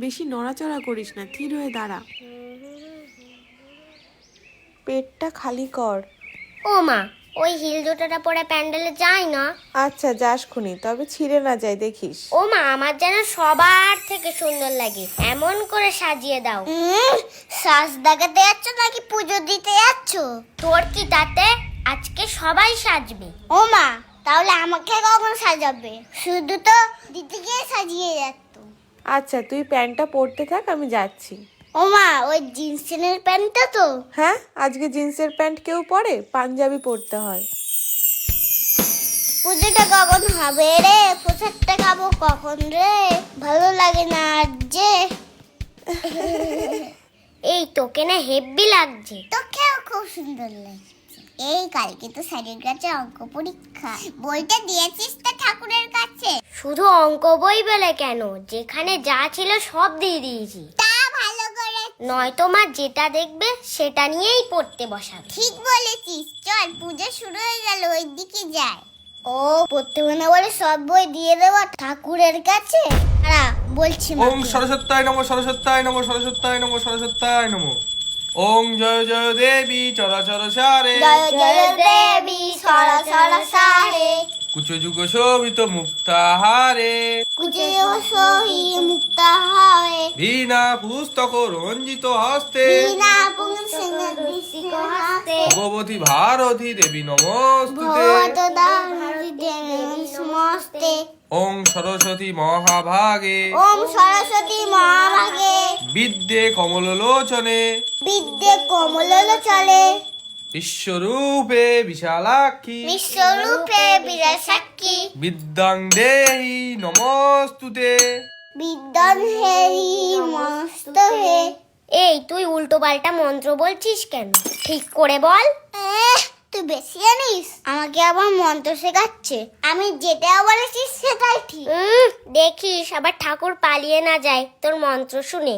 বেশি নড়াচড়া করিস না, থির হয়ে দাঁড়া। পেটটা খালি কর। ও মা, ওই হিল জুতোটা পরে প্যান্ডেলে যাই না। আচ্ছা যাস খুনি, তবে ছিঁড়ে না যায় দেখিস। ও মা, আমার যেন সবার থেকে সুন্দর লাগে, এমন করে সাজিয়ে দাও। সাজ দেখাতে যাচ্ছ নাকি পুজো দিতে যাচ্ছ? তোর কি তাতে, আজকে সবাই সাজবে। ও মা, তাহলে আমাকে কখন সাজাবে? শুধু তো দিতে গিয়ে সাজিয়ে যাচ্ছ। আচ্ছা তুই প্যান্টটা পরতে থাক, আমি যাচ্ছি। ও মা, ওই জিন্সের প্যান্টটা তো? হ্যাঁ, আজকে জিন্সের প্যান্ট কেউ পরে, পাঞ্জাবি পরতে হয়। পুজোটা কখন হবে রে? প্রসাদটা খাবো কখন রে? ভালো লাগে না আর যে। এই তোকে না হেব্বি লাগছে। তোকেও খুব সুন্দর লাগছে। এই কালকে তো স্যারের কাছে অঙ্ক পরীক্ষা, বইটা দিয়েছিস তো ঠাকুরের কাছে? শুধু অঙ্ক বই বলে কেন, যেখানে যা ছিল সব দিয়ে দিয়েছি। তা ভালো করে, নয়তো মা যেটা দেখবে সেটা নিয়েই পড়তে বসাবে। ঠিক বলেছিস, চল পূজা শুরু হয়ে গেল, ওই দিকে যাই। ও পড়তে মনে বলে সব বই দিয়ে দেওয়া ঠাকুরের কাছে? বলছি ওং সরস্বত্যায় নমঃ সরস্বত্যায় নমঃ সরস্বত্যায় নমঃ সরস্বত্যায় নমঃ। ওং জয় জয় দেবী চরাচর সারে, জয় জয় দেবী সরসর সারে, কুচযুগ শোভিত মুক্তাহারে, কুচে সহি মুক্তাহারে, বীণা পুস্তক রঞ্জিত হস্তে, বিনা পুংসিক হস্তে, ভগবতী ভারতী দেবী নমস্তুতে। সমস্তে। ওং সরস্বতী মহাভাগে, ওম সরস্বতী মহাভাগে, বিদ্যে কমললোচনে, বিদ্যে কমলোচনে, বিশ্বরূপে বিশালাক্ষী, বিশ্বরূপে বিরাসাক্ষী, বিদ্যাং দেহি নমস্তুতে। বিদ্যান হেরি মস্ত হে। এই তুই উল্টো পাল্টা মন্ত্র বলছিস কেন? ঠিক করে বল। তুই বেশি জানিস, আমাকে আবার মন্ত্র শেখাচ্ছে। আমি যেটা বলেছিস সেটাই ঠিক। দেখিস আবার ঠাকুর পালিয়ে না যায় তোর মন্ত্র শুনে।